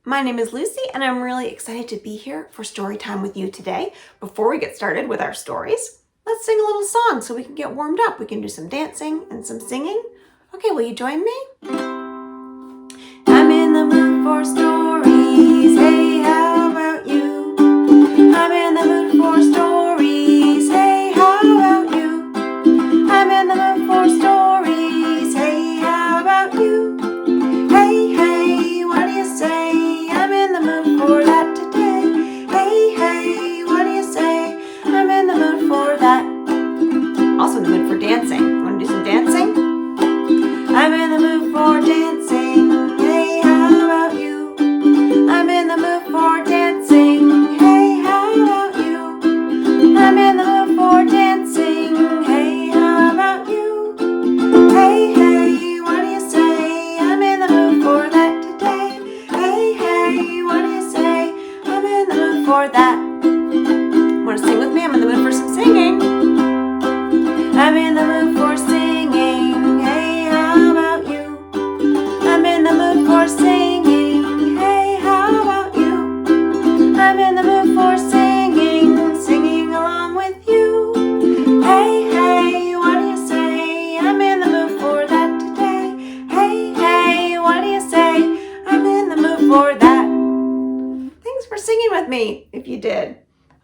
My name is Lucy, and I'm really excited to be here for story time with you today. Before we get started with our stories, let's sing a little song so we can get warmed up. We can do some dancing and some singing. Okay, will you join me? I'm in the mood for stories. Hey, how about you? I'm in the mood for stories. Hey, how about you? I'm in the mood for stories. Hey, how about you? Hey, hey, what do you say? I'm in the mood for that today. Hey, hey, what do you say? I'm in the mood for that. Also in the mood for dancing. Want to do some dancing? I'm in the mood for dancing. Hey, how about you? I'm in the mood for dancing. Hey, how about you? I'm in the mood for dancing. Hey, how about you? Hey, hey, what do you say? I'm in the mood for that today. Hey, hey, what do you say? I'm in the mood for that. Want to sing with me? I'm in the mood for some singing. I'm in the mood for singing. Hey, how about you? I'm in the mood for singing. Hey, how about you? I'm in the mood for singing, singing along with you. Hey, hey, what do you say? I'm in the mood for that today. Hey, hey, what do you say? I'm in the mood for that. Thanks for singing with me, if you did.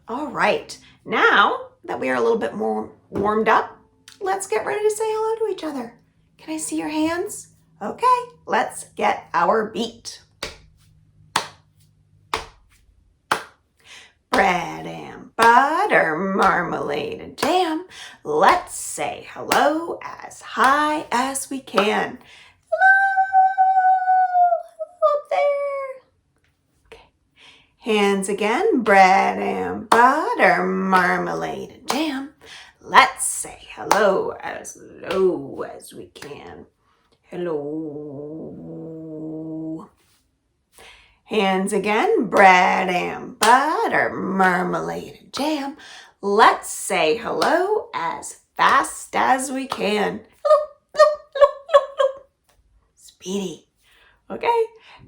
All right, now that we are a little bit more warmed up, let's get ready to say hello to each other. Can I see your hands? Okay, let's get our beat. Bread and butter, marmalade and jam. Let's say hello as high as we can. Hello up there. Okay. Hands again. Bread and butter, marmalade and jam. Let's say hello as low as we can. Hello. Hands again. Bread and butter, marmalade and jam. Let's say hello as fast as we can. Hello, hello, hello, hello, hello. Speedy. Okay.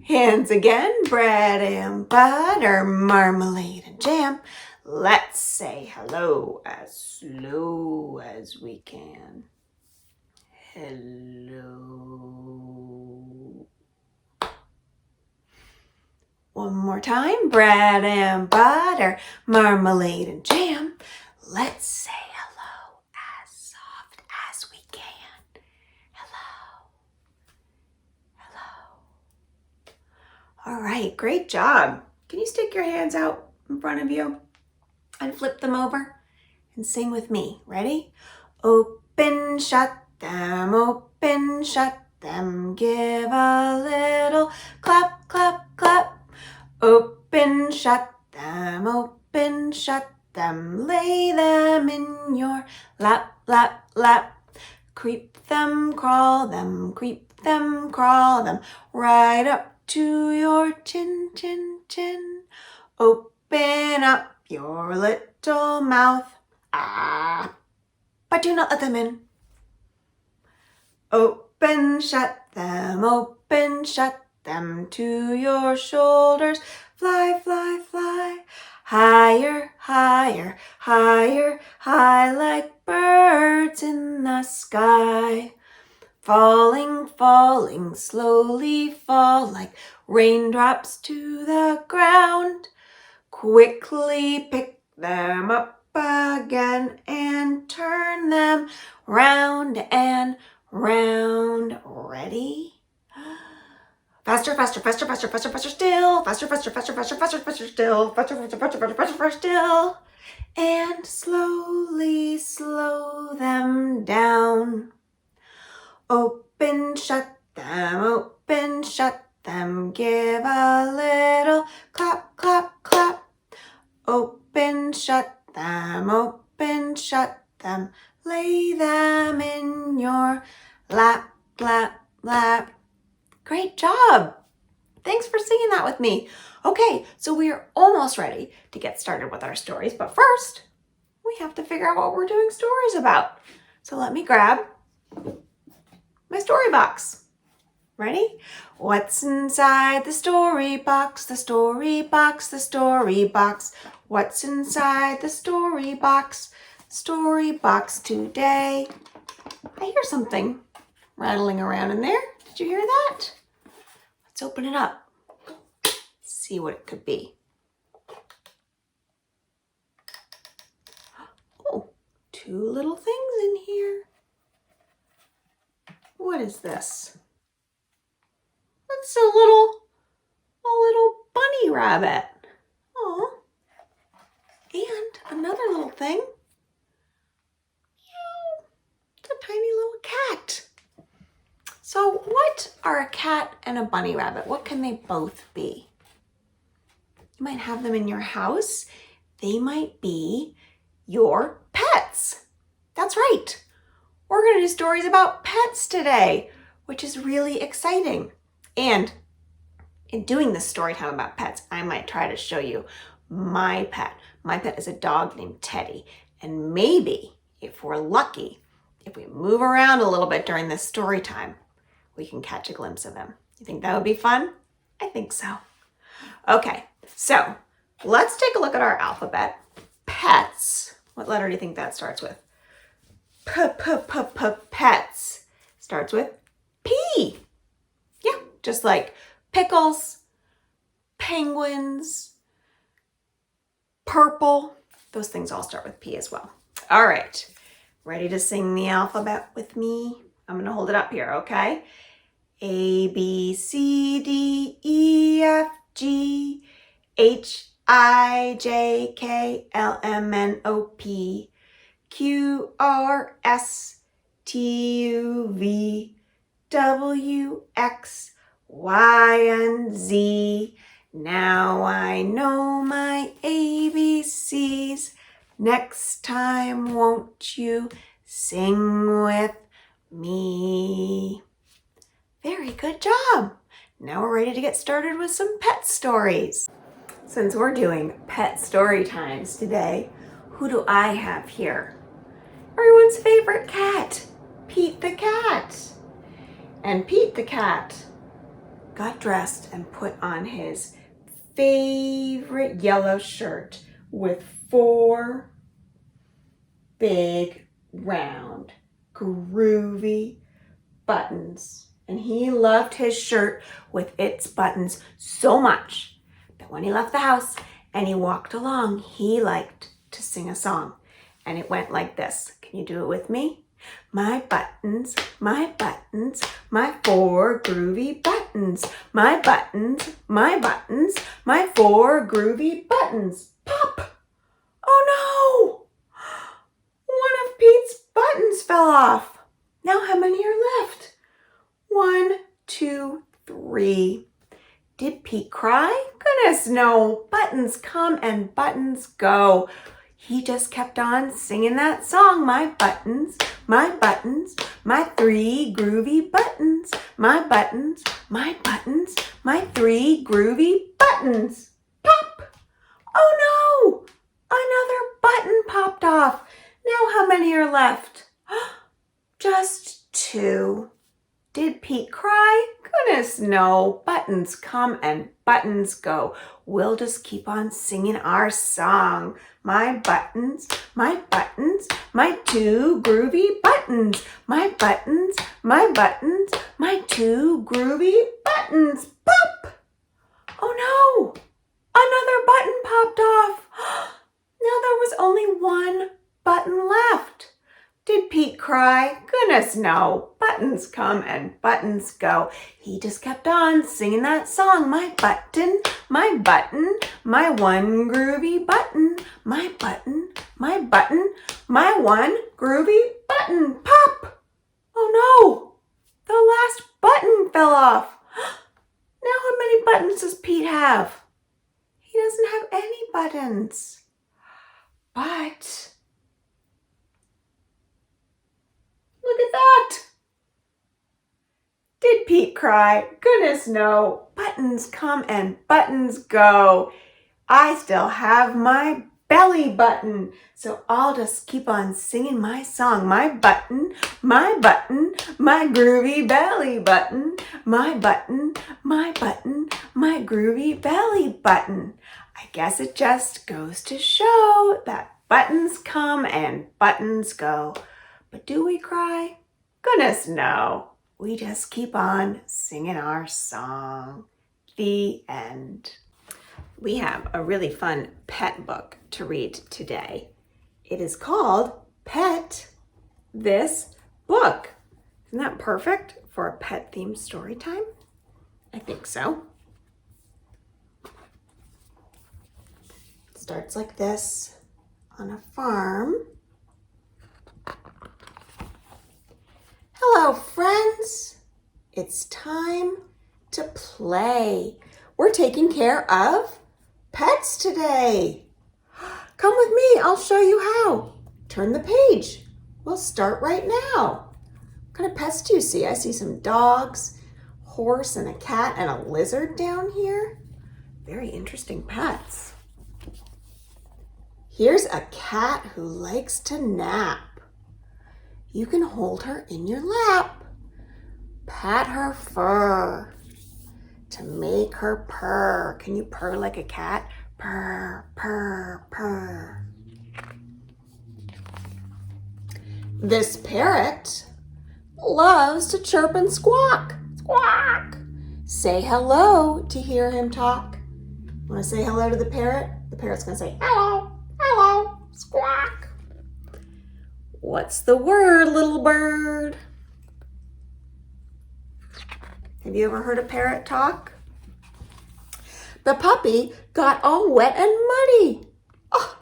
Hands again. Bread and butter, marmalade and jam. Let's say hello as slow as we can. Hello. One more time. Bread and butter, marmalade and jam. Let's say hello as soft as we can. Hello. Hello. All right, great job. Can you stick your hands out in front of you and flip them over and sing with me? Ready? Open, shut them, open, shut them. Give a little clap, clap, clap. Open, shut them, open, shut them. Lay them in your lap, lap, lap. Creep them, crawl them, creep them, crawl them. Right up to your chin, chin, chin. Open up your little mouth. Ah, but do not let them in. Open, shut them, open, shut them to your shoulders. Fly, fly, fly. Higher, higher, higher, high like birds in the sky. Falling, falling, slowly fall like raindrops to the ground. Quickly pick them up again and turn them round and round. Ready? Faster, faster, faster, faster, faster, faster still. Faster, faster, faster, faster, faster, faster still. Faster, faster, faster, faster, faster, faster still. And slowly slow them down. Open, shut them, open, shut them. Give a little clap, clap, clap. Open, shut them, open, shut them. Lay them in your lap, lap, lap. Great job. Thanks for singing that with me. Okay, so we are almost ready to get started with our stories, but first, we have to figure out what we're doing stories about. So let me grab my story box. Ready? What's inside the story box? The story box, the story box. What's inside the story box? Story box today. I hear something rattling around in there. Did you hear that? Let's open it up. See what it could be. Oh, two little things in here. What is this? That's a little bunny rabbit. Oh, and another little thing. Meow. It's a tiny little cat. So what are a cat and a bunny rabbit? What can they both be? You might have them in your house. They might be your pets. That's right. We're going to do stories about pets today, which is really exciting. And in doing this story time about pets, I might try to show you my pet. My pet is a dog named Teddy. And maybe, if we're lucky, if we move around a little bit during this story time, we can catch a glimpse of him. You think that would be fun? I think so. Okay, so let's take a look at our alphabet. Pets. What letter do you think that starts with? Pets. Starts with P. Yeah, just like pickles, penguins, purple. Those things all start with P as well. All right, ready to sing the alphabet with me? I'm going to hold it up here, okay? A, B, C, D, E, F, G, H, I, J, K, L, M, N, O, P, Q, R, S, T, U, V, W, X, Y, and Z. Now I know my ABCs. Next time, won't you sing with me? Very good job. Now we're ready to get started with some pet stories. Since we're doing pet story times today, who do I have here? Everyone's favorite cat, Pete the cat. And Pete the cat got dressed and put on his favorite yellow shirt with 4 big, round, groovy buttons. And he loved his shirt with its buttons so much that when he left the house and he walked along, he liked to sing a song. And it went like this. Can you do it with me? My buttons, my 4 groovy buttons. My buttons, my 4 groovy buttons. Pop! Oh no! One of Pete's buttons fell off. Now how many are left? 1, 2, 3. Did Pete cry? Goodness, no. Buttons come and buttons go. He just kept on singing that song. My buttons, my 3 groovy buttons. My buttons, my 3 groovy buttons. Pop! Oh no! Another button popped off. Now how many are left? Just 2. Did Pete cry? Goodness, no. Buttons come and buttons go. We'll just keep on singing our song. My buttons, my 2 groovy buttons. My buttons, my 2 groovy buttons. Pop! Oh no! Another button popped off. Now there was only 1 button left. Did Pete cry? Goodness, no. Buttons come and buttons go. He just kept on singing that song. My button, my 1 groovy button. My button, my 1 groovy button. Pop! Oh no! The last button fell off. Now how many buttons does Pete have? He doesn't have any buttons. But look at that. Did Pete cry? Goodness, no. Buttons come and buttons go. I still have my belly button. So I'll just keep on singing my song. My button, my button, my groovy belly button. My button, my button, my groovy belly button. I guess it just goes to show that buttons come and buttons go. But do we cry? Goodness, no. We just keep on singing our song. The end. We have a really fun pet book to read today. It is called Pet This Book. Isn't that perfect for a pet-themed story time? I think so. It starts like this on a farm. Hello, friends. It's time to play. We're taking care of pets today. Come with me. I'll show you how. Turn the page. We'll start right now. What kind of pets do you see? I see some dogs, horse, and a cat, and a lizard down here. Very interesting pets. Here's a cat who likes to nap. You can hold her in your lap. Pat her fur to make her purr. Can you purr like a cat? Purr, purr, purr. This parrot loves to chirp and squawk. Squawk. Say hello to hear him talk. Want to say hello to the parrot? The parrot's going to say hello, hello, squawk. What's the word, little bird? Have you ever heard a parrot talk? The puppy got all wet and muddy. Oh,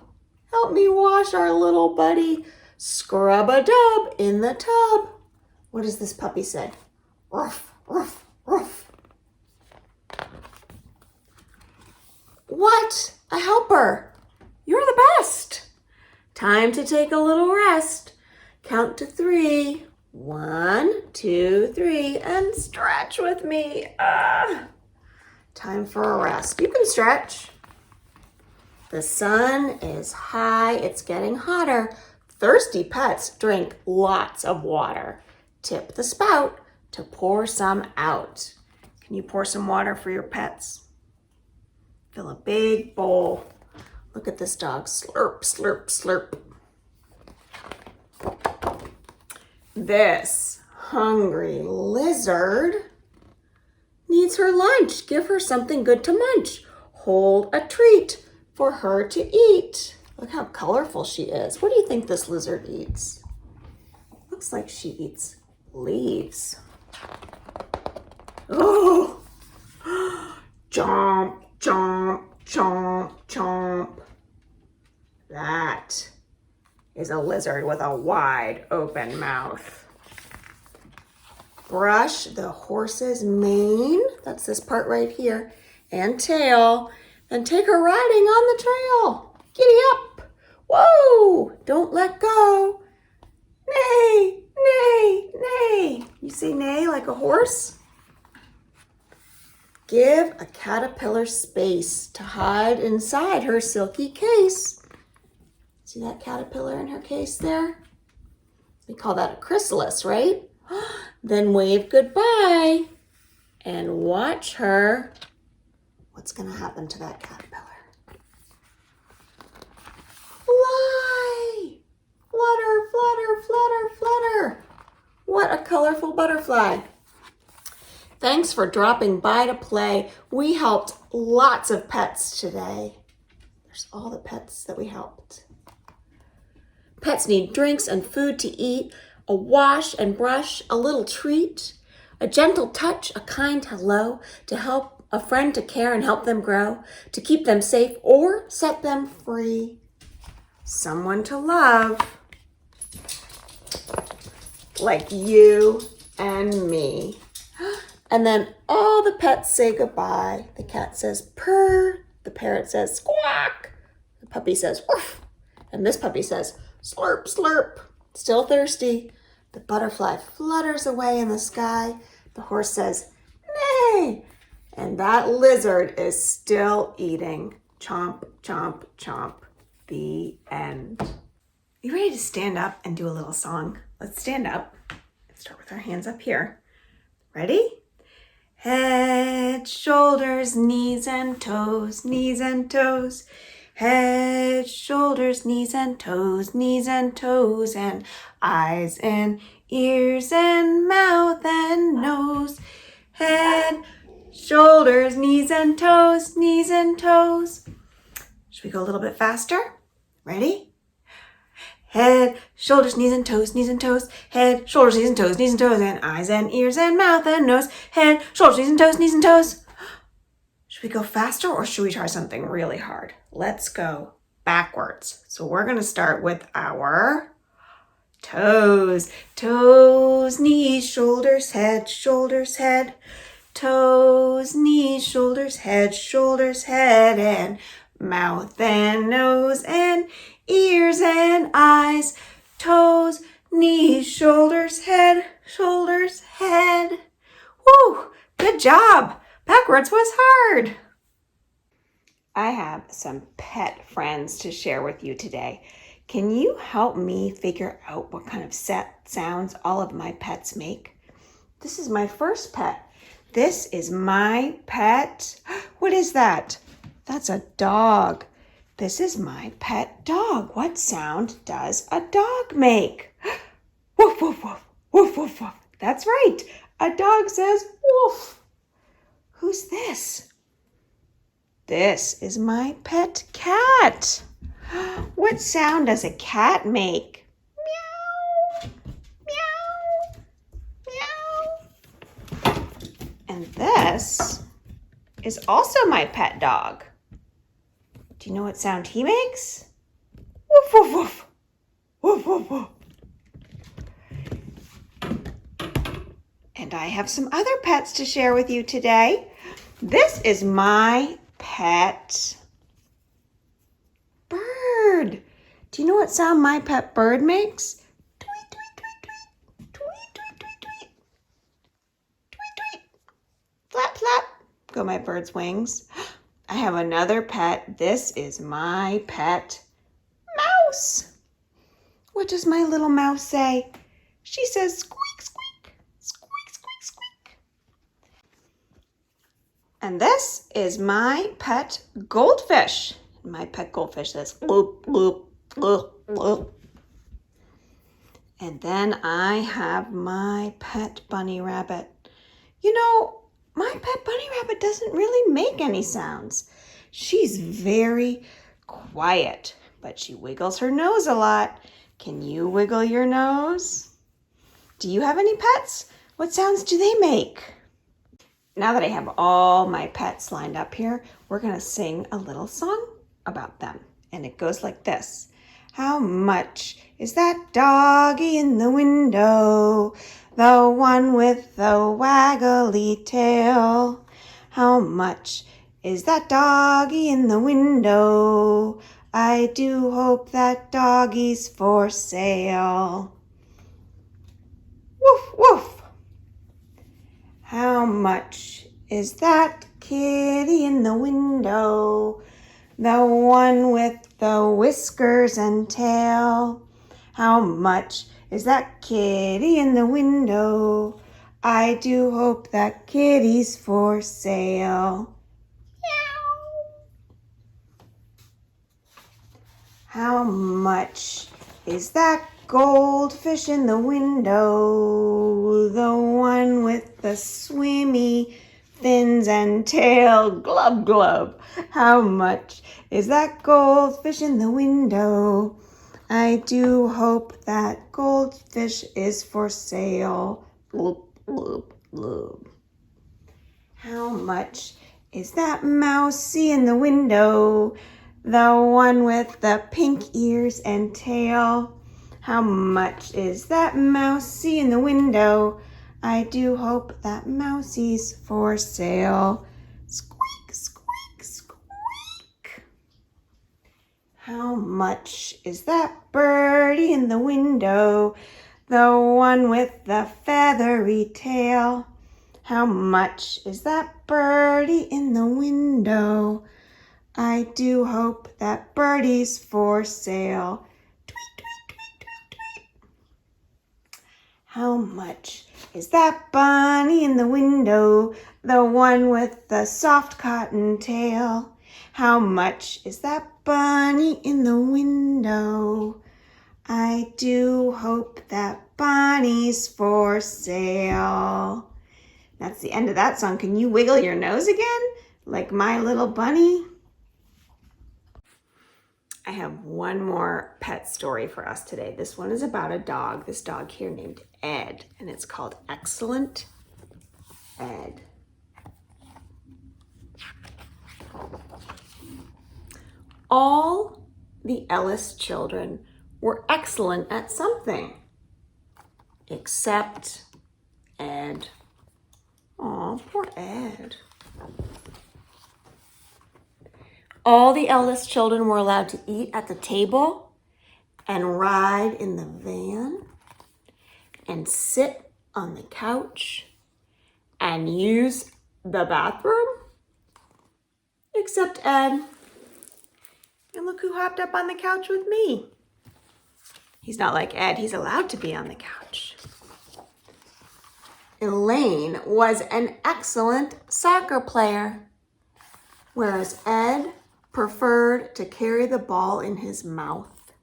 help me wash our little buddy. Scrub-a-dub in the tub. What does this puppy say? Ruff, ruff, ruff. What a helper. You're the best. Time to take a little rest. Count to 3. 1, 2, 3, and stretch with me. Time for a rest. You can stretch. The sun is high. It's getting hotter. Thirsty pets drink lots of water. Tip the spout to pour some out. Can you pour some water for your pets? Fill a big bowl. Look at this dog. Slurp, slurp, slurp. This hungry lizard needs her lunch. Give her something good to munch. Hold a treat for her to eat. Look how colorful she is. What do you think this lizard eats? Looks like she eats leaves. Oh! Chomp, chomp, chomp, chomp. That is a lizard with a wide open mouth. Brush the horse's mane, that's this part right here, and tail, then take her riding on the trail. Giddy up. Whoa, don't let go. Neigh, neigh, neigh. You say neigh like a horse? Give a caterpillar space to hide inside her silky case. See that caterpillar in her case there? We call that a chrysalis, right? Then wave goodbye and watch her. What's going to happen to that caterpillar? Fly! Flutter, flutter, flutter, flutter. What a colorful butterfly. Thanks for dropping by to play. We helped lots of pets today. There's all the pets that we helped. Pets need drinks and food to eat, a wash and brush, a little treat, a gentle touch, a kind hello, to help a friend to care and help them grow, to keep them safe or set them free. Someone to love, like you and me. And then all the pets say goodbye. The cat says purr, the parrot says squawk, the puppy says woof, and this puppy says slurp, slurp. Still thirsty. The butterfly flutters away in the sky. The horse says, neigh. And that lizard is still eating. Chomp, chomp, chomp. The end. You ready to stand up and do a little song? Let's stand up and start with our hands up here. Ready? Head, shoulders, knees and toes, knees and toes. Head, shoulders, knees and toes, and eyes and ears and mouth and nose. Head, shoulders, knees and toes, knees and toes. Should we go a little bit faster? Ready? Head, shoulders, knees and toes, head, shoulders, knees and toes, and eyes and ears and mouth and nose. Head, shoulders, knees and toes. Should we go faster or should we try something really hard? Let's go backwards. So we're going to start with our toes. Toes, knees, shoulders, head. Toes, knees, shoulders, head, and mouth and nose and ears and eyes. Toes, knees, shoulders, head. Woo! Good job! Backwards was hard. I have some pet friends to share with you today. Can you help me figure out what kind of sounds all of my pets make? This is my first pet. This is my pet. What is that? That's a dog. This is my pet dog. What sound does a dog make? Woof, woof, woof, woof, woof, woof. That's right. A dog says woof. Who's this? This is my pet cat. What sound does a cat make? Meow, meow, meow. And this is also my pet dog. Do you know what sound he makes? Woof, woof, woof. Woof, woof, woof. And I have some other pets to share with you today. This is my pet bird. Do you know what sound my pet bird makes? Tweet, tweet, tweet, tweet. Tweet, tweet, tweet, tweet. Tweet, tweet. Flap, flap. Go my bird's wings. I have another pet. This is my pet mouse. What does my little mouse say? She says squeak, squeak, squeak, squeak, squeak. And this is my pet goldfish. My pet goldfish says bloop, bloop, bloop, bloop. And then I have my pet bunny rabbit. You know, my pet bunny rabbit doesn't really make any sounds. She's very quiet, but she wiggles her nose a lot. Can you wiggle your nose? Do you have any pets? What sounds do they make? Now that I have all my pets lined up here, we're going to sing a little song about them. And it goes like this. How much is that doggy in the window? The one with the waggly tail. How much is that doggy in the window? I do hope that doggy's for sale. Woof, woof. How much is that kitty in the window? The one with the whiskers and tail. How much is that kitty in the window? I do hope that kitty's for sale. Meow. How much is that goldfish in the window? The one with the swimmy fins and tail. Glub, glub. How much is that goldfish in the window? I do hope that goldfish is for sale. Bloop, bloop, bloop. How much is that mousey in the window? The one with the pink ears and tail. How much is that mousey in the window? I do hope that mousey's for sale. Squeak, squeak, squeak. How much is that birdie in the window? The one with the feathery tail. How much is that birdie in the window? I I do hope that birdie's for sale. Tweet, tweet, tweet, tweet, tweet. How much is that bunny in the window? The one with the soft cotton tail. How much is that bunny in the window? I do hope that bunny's for sale. That's the end of that song. Can you wiggle your nose again? Like my little bunny? I have one more pet story for us today. This one is about a dog. This dog here named Ed, and it's called Excellent Ed. All the Ellis children were excellent at something, except Ed. Aw, poor Ed. All the Ellis children were allowed to eat at the table and ride in the van and sit on the couch and use the bathroom, except Ed. And look who hopped up on the couch with me. He's not like Ed, he's allowed to be on the couch. Elaine was an excellent soccer player, whereas Ed preferred to carry the ball in his mouth.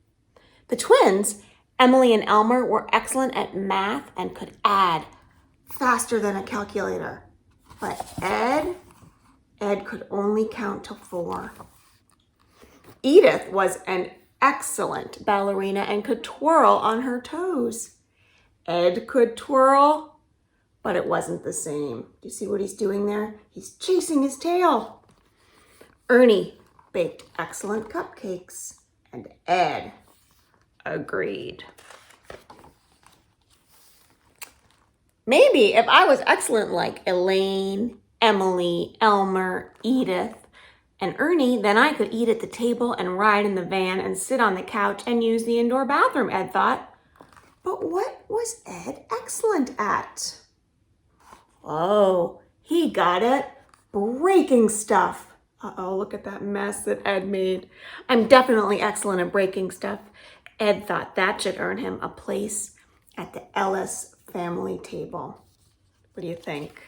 The twins, Emily and Elmer, were excellent at math and could add faster than a calculator. But Ed could only count to 4. Edith was an excellent ballerina and could twirl on her toes. Ed could twirl, but it wasn't the same. Do you see what he's doing there? He's chasing his tail. Ernie baked excellent cupcakes, and Ed agreed. Maybe if I was excellent like Elaine, Emily, Elmer, Edith, and Ernie, then I could eat at the table and ride in the van and sit on the couch and use the indoor bathroom, Ed thought. But what was Ed excellent at? Oh, he got it. Breaking stuff. Uh-oh, look at that mess that Ed made. I'm definitely excellent at breaking stuff. Ed thought that should earn him a place at the Ellis family table. What do you think?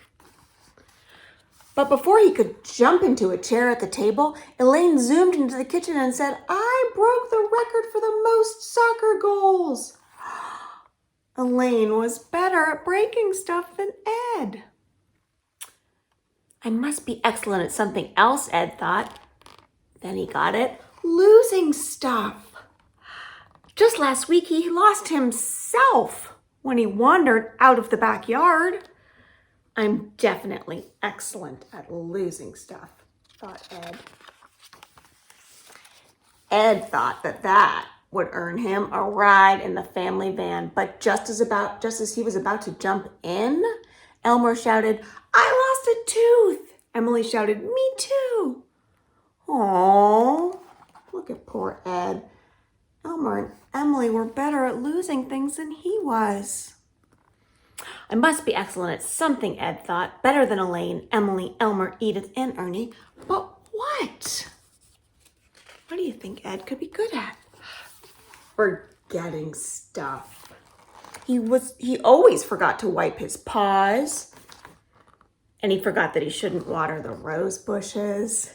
But before he could jump into a chair at the table, Elaine zoomed into the kitchen and said, I broke the record for the most soccer goals. Elaine was better at breaking stuff than Ed. I must be excellent at something else, Ed thought. Then he got it, losing stuff. Just last week, he lost himself when he wandered out of the backyard. I'm definitely excellent at losing stuff, thought Ed. Ed thought that would earn him a ride in the family van, but just as he was about to jump in, Elmer shouted, I lost a tooth. Emily shouted, me too. Oh, look at poor Ed. Elmer and Emily were better at losing things than he was. I must be excellent at something, Ed thought, better than Elaine, Emily, Elmer, Edith, and Ernie. But what? What do you think Ed could be good at? Forgetting stuff. He always forgot to wipe his paws, and he forgot that he shouldn't water the rose bushes,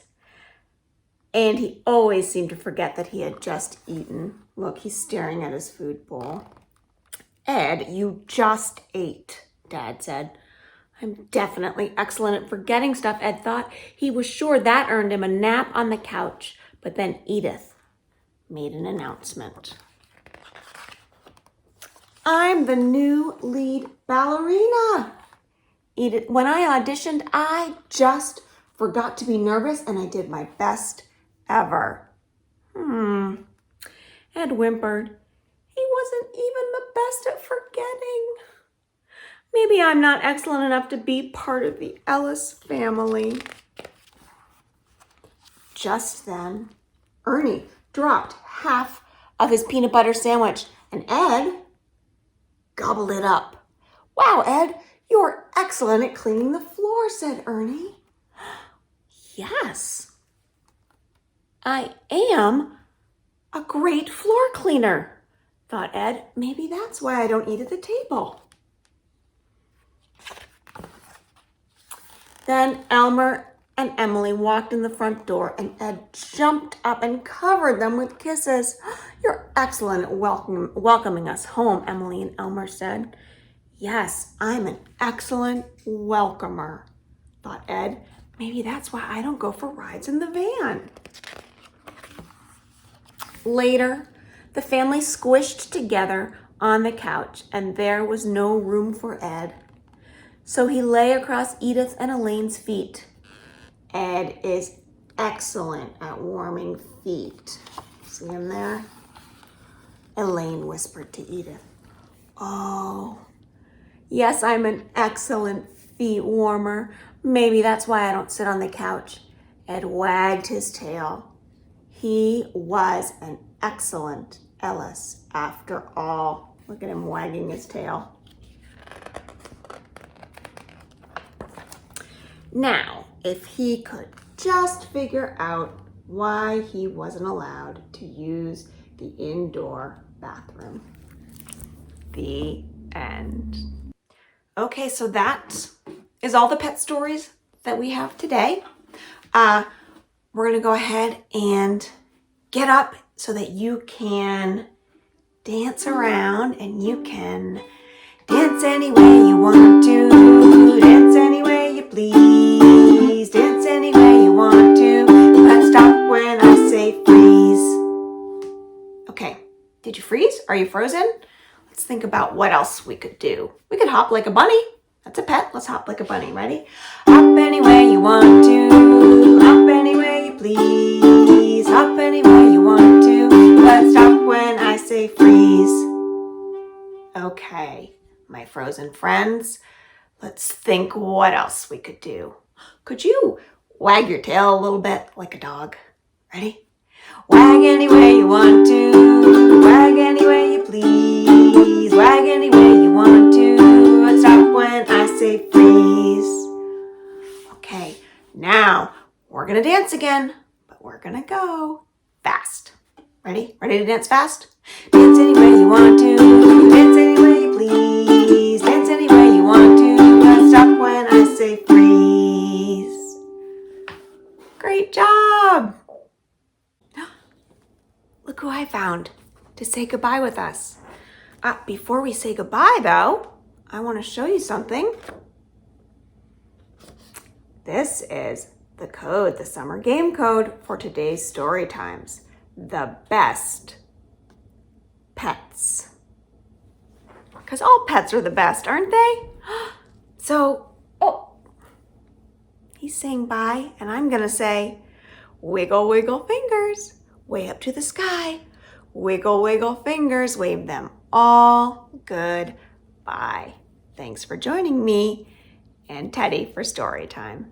and he always seemed to forget that he had just eaten. Look, he's staring at his food bowl. Ed, you just ate, Dad said. I'm definitely excellent at forgetting stuff, Ed thought. He was sure that earned him a nap on the couch. But then Edith made an announcement. I'm the new lead ballerina. Edith, when I auditioned, I just forgot to be nervous and I did my best ever. Ed whimpered. He wasn't even the best at forgetting. Maybe I'm not excellent enough to be part of the Ellis family. Just then, Ernie dropped half of his peanut butter sandwich, and Ed gobbled it up. Wow, Ed, you're excellent at cleaning the floor, said Ernie. Yes. I am a great floor cleaner, thought Ed. Maybe that's why I don't eat at the table. Then Elmer and Emily walked in the front door, and Ed jumped up and covered them with kisses. You're excellent at welcoming us home, Emily and Elmer said. Yes, I'm an excellent welcomer, thought Ed. Maybe that's why I don't go for rides in the van. Later, the family squished together on the couch, and there was no room for Ed. So he lay across Edith and Elaine's feet. Ed is excellent at warming feet. See him there? Elaine whispered to Edith. Oh, yes, I'm an excellent feet warmer. Maybe that's why I don't sit on the couch. Ed wagged his tail. He was an excellent Ellis after all. Look at him wagging his tail. Now, if he could just figure out why he wasn't allowed to use the indoor bathroom. The end. Okay, so that is all the pet stories that we have today. We're gonna go ahead and get up so that you can dance around and you can dance any way you want to, dance any way you please, dance any way you want to, but stop when I say freeze. Okay, did you freeze? Are you frozen? Let's think about what else we could do. We could hop like a bunny. That's a pet. Let's hop like a bunny. Ready? Hop any way you want to, hop any way you please, hop any way you want to, but stop when I say freeze. Okay, my frozen friends, let's think what else we could do. Could you wag your tail a little bit like a dog? Ready? Wag any way you want to, wag any way you please, wag any way you want to, but stop when I say freeze. Okay, now we're gonna dance again, but we're gonna go fast. Ready? Ready to dance fast? Dance any way you want to, dance any way you please, dance any way you want to, but stop when I say freeze. Great job! Look who I found to say goodbye with us. Before we say goodbye though, I want to show you something. This is the code, the summer game code for today's story times. The best pets. Because all pets are the best, aren't they? So, he's saying bye, and I'm gonna say, wiggle, wiggle fingers, way up to the sky. Wiggle, wiggle fingers, wave them all goodbye. Thanks for joining me and Teddy for story time.